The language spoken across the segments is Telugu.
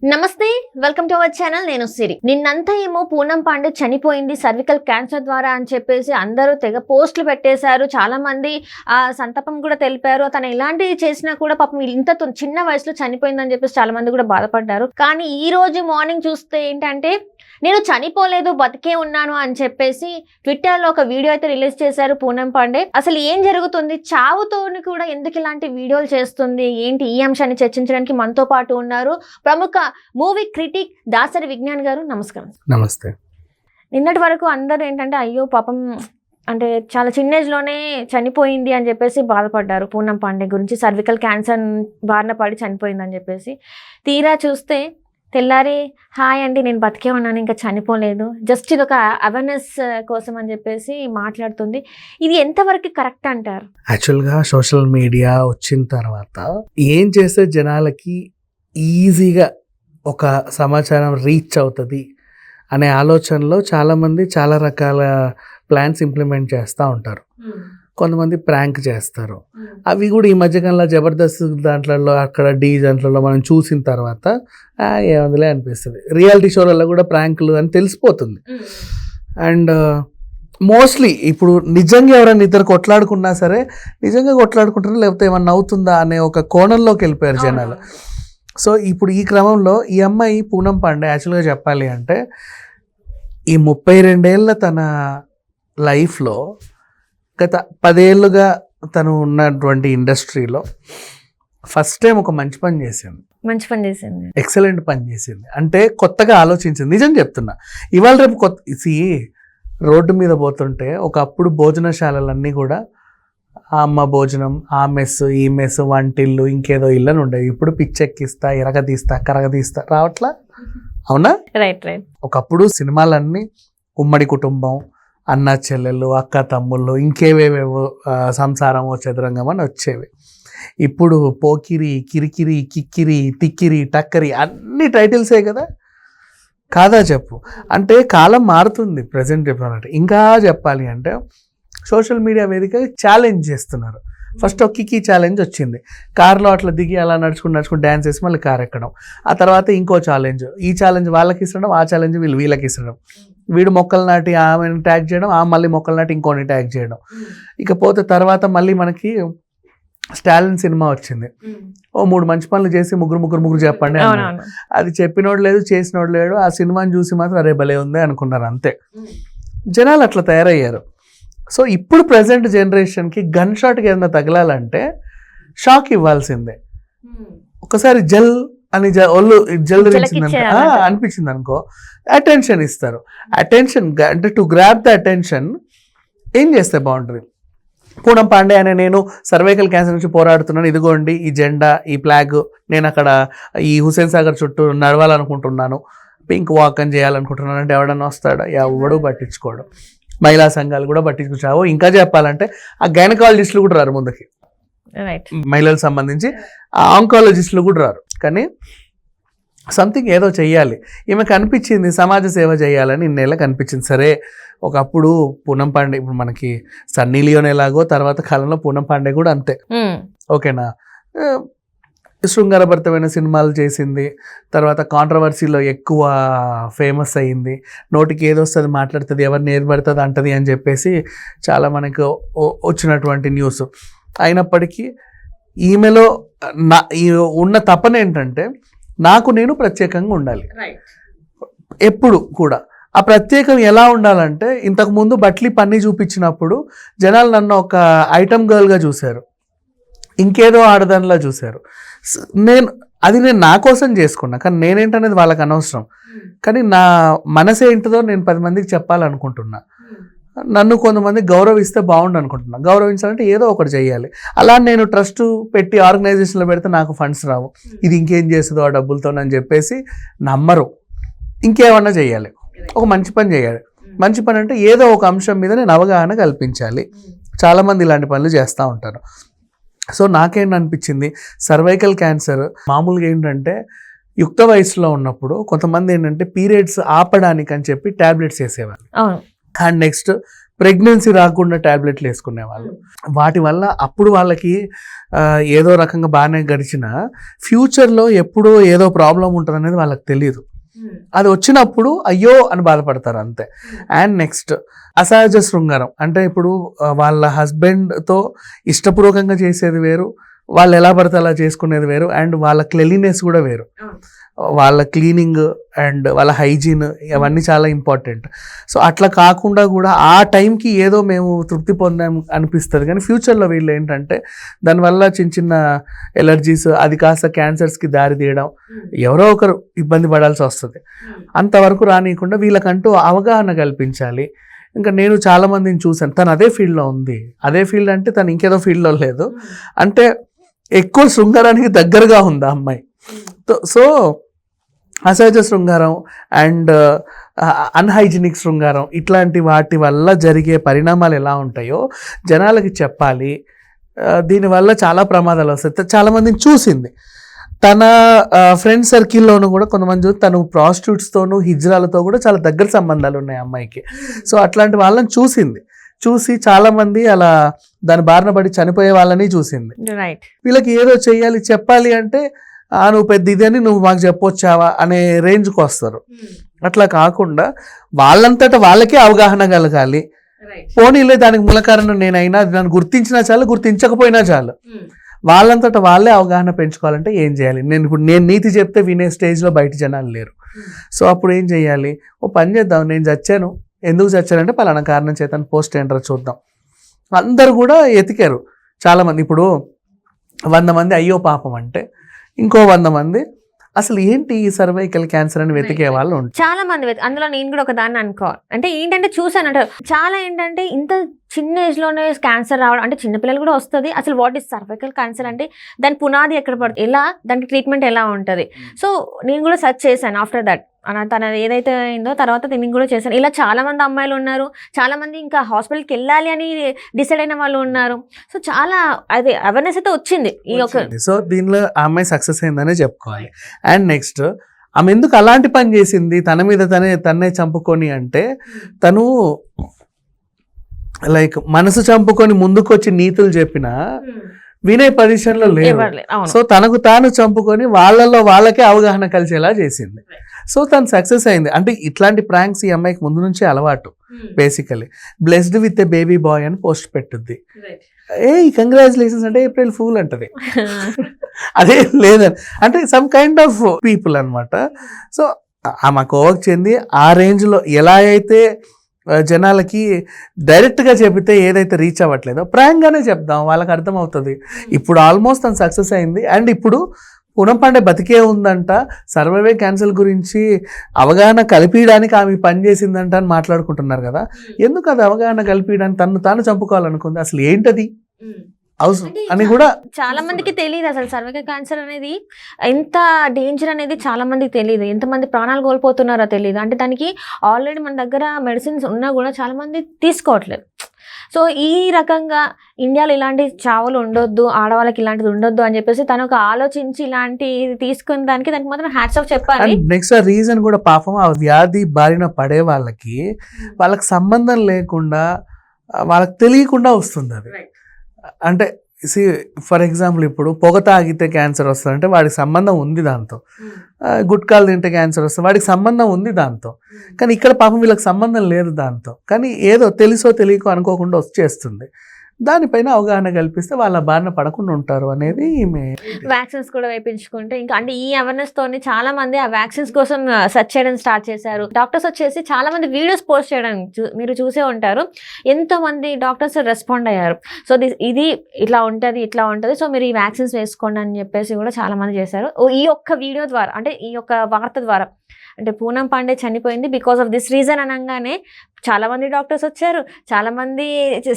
నమస్తే, వెల్కమ్ టు అవర్ ఛానల్. నేను సిరి. నిన్నంతా ఏమో పూనం పాండే చనిపోయింది సర్వికల్ క్యాన్సర్ ద్వారా అని చెప్పేసి అందరూ తెగ పోస్టులు పెట్టేశారు. చాలా మంది సంతాపం కూడా తెలిపారు. తను ఇలాంటివి చేసినా కూడా పాపం ఇంత చిన్న వయసులో చనిపోయిందని చెప్పేసి చాలా మంది కూడా బాధపడ్డారు. కానీ ఈ రోజు మార్నింగ్ చూస్తే ఏంటంటే నేను చనిపోలేదు, బతికే ఉన్నాను అని చెప్పేసి ట్విట్టర్లో ఒక వీడియో అయితే రిలీజ్ చేశారు పూనం పాండే. అసలు ఏం జరుగుతుంది, చావుతోని కూడా ఎందుకు ఇలాంటి వీడియోలు చేస్తుంది ఏంటి, ఈ అంశాన్ని చర్చించడానికి మనతో పాటు ఉన్నారు ప్రముఖ మూవీ క్రిటిక్ దాసరి విజ్ఞాన్ గారు. నమస్కారం. నమస్తే. నిన్నటి వరకు అందరూ ఏంటంటే అయ్యో పాపం అంటే చాలా చిన్న ఏజ్లోనే చనిపోయింది అని చెప్పేసి బాధపడ్డారు పూనం పాండే గురించి, సర్వికల్ క్యాన్సర్ బారిన పడి చనిపోయిందని చెప్పేసి. తీరా చూస్తే తెల్లారి హాయ్ అండి నేను బతికే ఉన్నాను, ఇంకా చనిపోలేదు, జస్ట్ ఇది ఒక అవేర్నెస్ కోసం అని చెప్పేసి మాట్లాడుతుంది. ఇది ఎంతవరకు కరెక్ట్ అంటారు? యాక్చువల్గా సోషల్ మీడియా వచ్చిన తర్వాత ఏం చేస్తే జనాలకి ఈజీగా ఒక సమాచారం రీచ్ అవుతుంది అనే ఆలోచనలో చాలామంది చాలా రకాల ప్లాన్స్ ఇంప్లిమెంట్ చేస్తూ ఉంటారు. కొంతమంది ప్రాంక్ చేస్తారు. అవి కూడా ఈ మధ్యకాలంలో జబర్దస్త్ దాంట్లో అక్కడ దాంట్లో మనం చూసిన తర్వాత ఏమందిలే అనిపిస్తుంది. రియాలిటీ షోలలో కూడా ప్రాంకులు అని తెలిసిపోతుంది. అండ్ మోస్ట్లీ ఇప్పుడు నిజంగా ఎవరైనా ఇద్దరు కొట్లాడుకున్నా సరే నిజంగా కొట్లాడుకుంటారా లేకపోతే ఏమన్నా అవుతుందా అనే ఒక కోణంలోకి వెళ్ళిపోయారు జనాలు. సో ఇప్పుడు ఈ క్రమంలో ఈ అమ్మాయి పూనం పాండే యాక్చువల్గా చెప్పాలి అంటే ఈ 32 ఏళ్ళ తన లైఫ్లో గత 10 ఏళ్ళుగా తను ఉన్నటువంటి ఇండస్ట్రీలో ఫస్ట్ టైం ఒక మంచి పని చేసింది. ఎక్సలెంట్ పని చేసింది. అంటే కొత్తగా ఆలోచించింది. నిజం చెప్తున్నా, ఇవాళ రేపు రోడ్డు మీద పోతుంటే ఒకప్పుడు భోజనశాలలన్నీ కూడా ఆ అమ్మ భోజనం, ఆ మెస్, ఈ మెస్, వంటిల్లు, ఇంకేదో ఇల్లు అని ఉండేవి. ఇప్పుడు పిచ్చెక్కిస్తా, ఎరగదీస్తా, కరగదీస్తా రావట్లా, అవునా? రైట్. ఒకప్పుడు సినిమాలన్నీ ఉమ్మడి కుటుంబం, అన్న చెల్లెళ్ళు, అక్క తమ్ముళ్ళు, ఇంకేవేవేవో సంసారమో చదురంగం అని వచ్చేవి. ఇప్పుడు పోకిరి, కిరికిరి, కిక్కిరి, తిక్కిరి, టక్కరి అన్ని టైటిల్సే కదా, కాదా చెప్పు. అంటే కాలం మారుతుంది. ప్రజెంట్ చెప్పాలంటే ఇంకా చెప్పాలి అంటే సోషల్ మీడియా వేదిక ఛాలెంజ్ చేస్తున్నారు. ఫస్ట్ ఒక కికీ ఛాలెంజ్ వచ్చింది, కార్లో అట్లా దిగి అలా నడుచుకుని డ్యాన్స్ వేసి మళ్ళీ కార్ ఎక్కడం. ఆ తర్వాత ఇంకో ఛాలెంజ్, ఈ ఛాలెంజ్ వాళ్ళకి ఇస్తడం, ఆ ఛాలెంజ్ వీళ్ళకి ఇస్తడం. వీడు మొక్కలు నాటి ఆమెను ట్యాగ్ చేయడం, ఆ మళ్ళీ మొక్కలు నాటి ఇంకోని ట్యాగ్ చేయడం. ఇకపోతే తర్వాత మళ్ళీ మనకి స్టాలిన్ సినిమా వచ్చింది. ఓ 3 మంచి పనులు చేసి ముగ్గురు చెప్పండి. అది చెప్పినోడు లేదు, చేసినోడు లేడు. ఆ సినిమాని చూసి మాత్రం అరే భలే ఉంది అనుకున్నారు, అంతే. జనాలు అట్లా తయారయ్యారు. సో ఇప్పుడు ప్రజెంట్ జనరేషన్కి గన్ షాట్కి ఏదైనా తగలాలంటే షాక్ ఇవ్వాల్సిందే. ఒకసారి జల్ అని ఒళ్ళు జల్ అనిపించింది అనుకో, అటెన్షన్ ఇస్తారు. అటెన్షన్ అంటే టు గ్రాబ్ ద అటెన్షన్ ఏం చేస్తే బాగుంటుంది. పూనం పాండే అనే నేను సర్వైకల్ క్యాన్సర్ నుంచి పోరాడుతున్నాను, ఇదిగోండి ఈ జెండా, ఈ ఫ్లాగ్, నేను అక్కడ ఈ హుస్సేన్ సాగర్ చుట్టూ నడవాలనుకుంటున్నాను, పింక్ వాక్ అని చేయాలనుకుంటున్నాను అంటే ఎవడన్నా వస్తాడా? ఎవడు పట్టించుకోడు. మహిళా సంఘాలు కూడా పట్టించుకుంటావు. ఇంకా చెప్పాలంటే ఆ గైనకాలజిస్టులు కూడా రారు ముందుకి, మహిళలకు సంబంధించి ఆ ఆంకాలజిస్టులు కూడా రారు. కానీ సంథింగ్ ఏదో చెయ్యాలి. ఈమెకు అనిపించింది సమాజ సేవ చేయాలని, ఇన్నేళ్ళకి అనిపించింది. సరే ఒకప్పుడు పూనం పాండే, ఇప్పుడు మనకి సన్నీ లియోన్ ఎలాగో తర్వాత కాలంలో పూనం పాండే కూడా అంతే, ఓకేనా. శృంగారభరితమైన సినిమాలు చేసింది, తర్వాత కాంట్రవర్సీలో ఎక్కువ ఫేమస్ అయ్యింది. నోటికి ఏదొస్తుంది మాట్లాడుతుంది, ఎవరిని ఏర్పడుతుంది అంటది అని చెప్పేసి చాలా మనకు వచ్చినటువంటి న్యూస్. అయినప్పటికీ ఈమెలో ఉన్న తపన ఏంటంటే నాకు నేను ప్రత్యేకంగా ఉండాలి. ఎప్పుడు కూడా ఆ ప్రత్యేకం ఎలా ఉండాలంటే, ఇంతకుముందు బట్లీ పన్నీ చూపించినప్పుడు జనాలు నన్ను ఒక ఐటమ్ గర్ల్గా చూశారు, ఇంకేదో ఆడదానిలా చూశారు. నేను నా కోసం చేసుకున్నా, కానీ నేనేంటనేది వాళ్ళకి అనవసరం. కానీ నా మనసు ఏంటిదో నేను 10 మందికి చెప్పాలనుకుంటున్నా. నన్ను కొంతమంది గౌరవిస్తే బాగుండు అనుకుంటున్నా. గౌరవించాలంటే ఏదో ఒకటి చేయాలి. అలా నేను ట్రస్ట్ పెట్టి ఆర్గనైజేషన్లో పెడితే నాకు ఫండ్స్ రావు, ఇది ఇంకేం చేస్తుందో ఆ డబ్బులతో అని చెప్పేసి నమ్మరు. ఇంకేమన్నా చేయాలి, ఒక మంచి పని చేయాలి. మంచి పని అంటే ఏదో ఒక అంశం మీద నేను అవగాహన కల్పించాలి. చాలామంది ఇలాంటి పనులు చేస్తూ ఉంటారు. సో నాకేంటనిపించింది, సర్వైకల్ క్యాన్సర్ మామూలుగా ఏంటంటే యుక్త వయసులో ఉన్నప్పుడు కొంతమంది ఏంటంటే పీరియడ్స్ ఆపడానికి అని చెప్పి ట్యాబ్లెట్స్ వేసేవారు. అండ్ నెక్స్ట్ ప్రెగ్నెన్సీ రాకుండా టాబ్లెట్లు వేసుకునేవాళ్ళు. వాటి వల్ల అప్పుడు వాళ్ళకి ఏదో రకంగా బాగానే గడిచిన ఫ్యూచర్లో ఎప్పుడో ఏదో ప్రాబ్లం ఉంటుంది అనేది వాళ్ళకి తెలియదు. అది వచ్చినప్పుడు అయ్యో అని బాధపడతారు అంతే. అండ్ నెక్స్ట్ అసహజ శృంగారం అంటే ఇప్పుడు వాళ్ళ హస్బెండ్తో ఇష్టపూర్వకంగా చేసేది వేరు, వాళ్ళు ఎలా పడితే అలా చేసుకునేది వేరు, అండ్ వాళ్ళ క్లెన్లీనెస్ కూడా వేరు. వాళ్ళ క్లీనింగ్ అండ్ వాళ్ళ హైజీన్ అవన్నీ చాలా ఇంపార్టెంట్. సో అట్లా కాకుండా కూడా ఆ టైంకి ఏదో మేము తృప్తి పొందాం అనిపిస్తుంది, కానీ ఫ్యూచర్లో వీళ్ళు ఏంటంటే దానివల్ల చిన్న చిన్న ఎలర్జీస్, అది కాస్త క్యాన్సర్స్కి దారి తీయడం, ఎవరో ఒకరు ఇబ్బంది పడాల్సి వస్తుంది. అంతవరకు రానియకుండా వీళ్ళకంటూ అవగాహన కల్పించాలి. ఇంకా నేను చాలామందిని చూశాను, తను అదే ఫీల్డ్లో ఉంది. అదే ఫీల్డ్ అంటే తను ఇంకేదో ఫీల్డ్లో లేదు, అంటే ఎక్కువ శృంగారానికి దగ్గరగా ఉంది ఆ అమ్మాయి. సో అసహజ శృంగారం అండ్ అన్హైజీనిక్ శృంగారం ఇట్లాంటి వాటి వల్ల జరిగే పరిణామాలు ఎలా ఉంటాయో జనాలకి చెప్పాలి. దీనివల్ల చాలా ప్రమాదాలు వస్తాయి. చాలామందిని చూసింది తన ఫ్రెండ్ సర్కిల్లోనూ కూడా కొంతమంది తను ప్రాస్టిట్యూట్స్తోనూ హిజ్రాలతో కూడా చాలా దగ్గర సంబంధాలు ఉన్నాయి అమ్మాయికి. సో అట్లాంటి వాళ్ళని చూసి చాలామంది అలా దాని బారిన పడి చనిపోయే వాళ్ళని చూసింది. వీళ్ళకి ఏదో చెయ్యాలి చెప్పాలి అంటే నువ్వు పెద్ద ఇదని నువ్వు మాకు చెప్పొచ్చావా అనే రేంజ్కి వస్తారు. అట్లా కాకుండా వాళ్ళంతటా వాళ్ళకే అవగాహన కలగాలి. పోనీలే దానికి మూల కారణం నేనైనా, నన్ను గుర్తించినా చాలు, గుర్తించకపోయినా చాలు, వాళ్ళంతటా వాళ్ళే అవగాహన పెంచుకోవాలంటే ఏం చేయాలి? నేను నీతి చెప్తే వినే స్టేజ్లో బయట జనాలు లేరు. సో అప్పుడు ఏం చేయాలి? ఓ పని చేద్దాం, నేను చచ్చాను, ఎందుకు చచ్చానంటే పలానా కారణం చేత పోస్ట్ ఏంటో చూద్దాం. అందరు కూడా ఎతికారు చాలామంది. ఇప్పుడు 100 మంది అయ్యో పాపం అంటే ఇంకో 100 మంది అసలు ఏంటి ఈ సర్వైకల్ క్యాన్సర్ అని వెతికే వాళ్ళు ఉంటారు. చాలా మంది అందులో నేను కూడా ఒక దాన్ని అనుకోవాలి. అంటే ఏంటంటే చూసాను అంటే చాలా ఏంటంటే ఇంత చిన్న ఏజ్ లోనే క్యాన్సర్ రావడం, అంటే చిన్నపిల్లలు కూడా వస్తుంది. అసలు వాట్ ఈస్ సర్వైకల్ క్యాన్సర్ అంటే దాని పునాది ఎక్కడ పడుతుంది, ఎలా దానికి ట్రీట్మెంట్ ఎలా ఉంటుంది. సో నేను కూడా సెర్చ్ చేశాను ఆఫ్టర్ దట్, తన ఏదైతే అయిందో తర్వాత నేను కూడా చేశాను. ఇలా చాలా మంది అమ్మాయిలు ఉన్నారు, చాలా మంది ఇంకా హాస్పిటల్కి వెళ్ళాలి అని డిసైడ్ అయిన వాళ్ళు ఉన్నారు. సో చాలా అదే అవేర్నెస్ అయితే వచ్చింది ఈ ఒక. సో దీనిలో ఆ అమ్మాయి సక్సెస్ అయిందనే చెప్పుకోవాలి. అండ్ నెక్స్ట్ ఆమె ఎందుకు అలాంటి పని చేసింది, తన మీద తన్నే చంపుకొని అంటే, తను లైక్ మనసు చంపుకొని ముందుకు వచ్చి నీతులు చెప్పినా వినే పొజిషన్లో లేవు. సో తనకు తాను చంపుకొని వాళ్ళల్లో వాళ్ళకే అవగాహన కలిసేలా చేసింది. సో తను సక్సెస్ అయింది. అంటే ఇట్లాంటి ప్రాంక్స్ ఈ అమ్మాయికి ముందు నుంచి అలవాటు. Basically blessed with a baby bye అని పోస్ట్ పెట్టుద్ది. కంగ్రాచులేషన్స్ అంటే ఏప్రిల్ ఫూల్ అంటది. అదే లేదని అంటే సమ్ కైండ్ ఆఫ్ పీపుల్ అనమాట. సో ఆమె కోవకు చెంది ఆ రేంజ్లో ఎలా అయితే జనాలకి డైరెక్ట్గా చెబితే ఏదైతే రీచ్ అవ్వట్లేదో ప్రాంక్గానే చెప్దాం, వాళ్ళకి అర్థమవుతుంది. ఇప్పుడు ఆల్మోస్ట్ తను సక్సెస్ అయింది. అండ్ ఇప్పుడు పూనం పాండే బతికే ఉందంట, సర్వైవల్ క్యాన్సర్ గురించి అవగాహన కల్పించడానికి ఆమె పని చేసిందంట అని మాట్లాడుకుంటున్నారు కదా. ఎందుకు అది అవగాహన కల్పించడానికి తను తాను చంపుకోవాలనుకుంది? అసలు ఏంటది అవసరం అని కూడా చాలా మందికి తెలియదు. అసలు సర్వైకల్ క్యాన్సర్ అనేది ఎంత డేంజర్ అనేది చాలా మందికి తెలియదు. ఎంతమంది ప్రాణాలు కోల్పోతున్నారో తెలియదు. అంటే దానికి ఆల్రెడీ మన దగ్గర మెడిసిన్స్ ఉన్నా కూడా చాలా మంది తీసుకోవట్లేదు. సో ఈ రకంగా ఇండియాలో ఇలాంటి చావులు ఉండొద్దు, ఆడవాళ్ళకి ఇలాంటిది ఉండొద్దు అని చెప్పేసి తను ఒక ఆలోచించి ఇలాంటి తీసుకున్న దానికి మాత్రం హ్యాట్స్ ఆఫ్ చెప్పాలి. నెక్స్ట్ రీజన్ కూడా పాపం ఆ వ్యాధి బారిన పడే వాళ్ళకి సంబంధం లేకుండా వాళ్ళకి తెలియకుండా వస్తుంది అది. అంటే ఫర్ ఎగ్జాంపుల్ ఇప్పుడు పొగ తాగితే క్యాన్సర్ వస్తుంది అంటే వాడికి సంబంధం ఉంది దాంతో, గుట్కాలు తింటే క్యాన్సర్ వస్తుంది వాడికి సంబంధం ఉంది దాంతో. కానీ ఇక్కడ పాపం వీళ్ళకి సంబంధం లేదు దాంతో, కానీ ఏదో తెలుసో తెలియకో అనుకోకుండా వచ్చేస్తుంది. దానిపైన అవగాహన కల్పిస్తే వాళ్ళ బారిన పడకుండా ఉంటారు అనేది. వ్యాక్సిన్స్ కూడా వేయించుకుంటే ఇంకా అంటే ఈ అవేర్నెస్ తోని చాలా మంది ఆ వ్యాక్సిన్స్ కోసం సెర్చ్ చేయడం స్టార్ట్ చేశారు. డాక్టర్స్ వచ్చేసి చాలా మంది వీడియోస్ పోస్ట్ చేయడం మీరు చూసే ఉంటారు. ఎంతో మంది డాక్టర్స్ రెస్పాండ్ అయ్యారు. సో ఇది ఇట్లా ఉంటుంది, సో మీరు ఈ వ్యాక్సిన్స్ వేసుకోండి అని చెప్పేసి కూడా చాలా మంది చేశారు. ఈ ఒక్క వీడియో ద్వారా, అంటే ఈ యొక్క వార్త ద్వారా, అంటే పూనం పాండే చనిపోయింది బికాస్ ఆఫ్ దిస్ రీజన్ అనగానే చాలా మంది డాక్టర్స్ వచ్చారు, చాలా మంది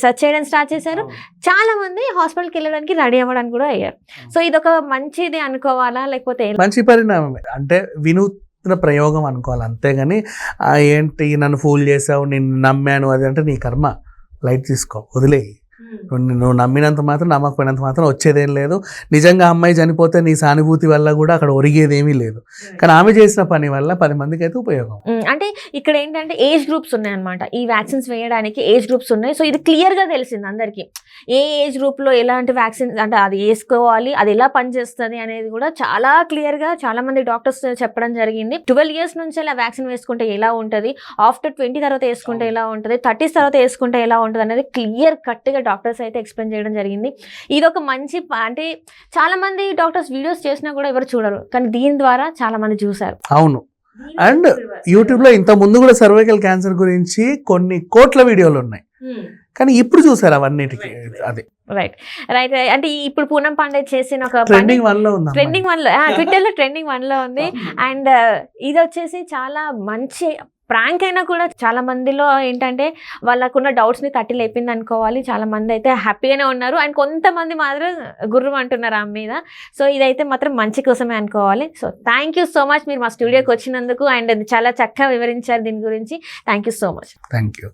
సెర్చ్ చేయడం స్టార్ట్ చేశారు, చాలా మంది హాస్పిటల్కి వెళ్ళడానికి రెడీ అవ్వడానికి కూడా అయ్యారు. సో ఇది ఒక మంచిది అనుకోవాలా లేకపోతే మంచి పరిణామమే, అంటే వినూత్న ప్రయోగం అనుకోవాలి. అంతేగాని ఏంటి నన్ను ఫూల్ చేసావు, నేను నమ్మాను అది అంటే నీ కర్మ, లైట్ తీసుకో, వదిలేయి. నువ్వు నమ్మినంత మాత్రం నమ్మకపోయినంత మాత్రం వచ్చేదేం లేదు. నిజంగా అమ్మాయి చనిపోతే నీ సానుభూతి వల్ల కూడా అక్కడ ఒరిగేదేమీ లేదు. కానీ ఆమె చేసిన పని వల్ల 10 మందికి అయితే ఉపయోగం. అంటే ఇక్కడ ఏంటంటే ఏజ్ గ్రూప్స్ ఉన్నాయన్నమాట. ఈ వ్యాక్సిన్స్ వేయడానికి ఏజ్ గ్రూప్స్ ఉన్నాయి. సో ఇది క్లియర్గా తెలిసింది అందరికీ, ఏ ఏజ్ గ్రూప్లో ఎలాంటి వ్యాక్సిన్ అంటే అది వేసుకోవాలి, అది ఎలా పనిచేస్తుంది అనేది కూడా చాలా క్లియర్గా చాలా మంది డాక్టర్స్ చెప్పడం జరిగింది. 12 years నుంచి అలా వ్యాక్సిన్ వేసుకుంటే ఎలా ఉంటుంది, ఆఫ్టర్ 20 తర్వాత వేసుకుంటే ఎలా ఉంటుంది, 30s తర్వాత వేసుకుంటే ఎలా ఉంటుంది అనేది క్లియర్ కట్గా డాక్టర్స్ అయితే ఎక్స్ప్లెయిన్ చేయడం జరిగింది. ఇది ఒక మంచి అంటే చాలా మంది డాక్టర్స్ వీడియోస్ చేసినా కూడా ఎవరు చూడరు, కానీ దీని ద్వారా చాలా మంది చూసారు. అవును. అండ్ యూట్యూబ్లో ఇంత ముందు కూడా సర్వైకల్ క్యాన్సర్ గురించి కొన్ని కోట్ల వీడియోలు ఉన్నాయి, కానీ ఇప్పుడు చూసారు అవన్నిటికి. అది రైట్ రైట్. అంటే ఇప్పుడు పూనం పాండే చేసిన ఒక ట్రెండింగ్ 1లో ఉంది, ట్రెండింగ్ 1లో ట్విట్టర్లో ట్రెండింగ్ 1లో ఉంది. అండ్ ఇది వచ్చేసి చాలా మంచి ప్రాంక్ అయినా కూడా చాలా మందిలో ఏంటంటే వాళ్ళకున్న డౌట్స్ని తట్టి లేపింది అనుకోవాలి. చాలా మంది అయితే హ్యాపీగానే ఉన్నారు, అండ్ కొంతమంది మాత్రం గుర్రం అంటున్నారు ఆమె మీద. సో ఇదైతే మాత్రం మంచి కోసమే అనుకోవాలి. So thank you so much మీరు మా స్టూడియోకి వచ్చినందుకు, అండ్ చాలా చక్కగా వివరించారు దీని గురించి. Thank you so much. Thank you.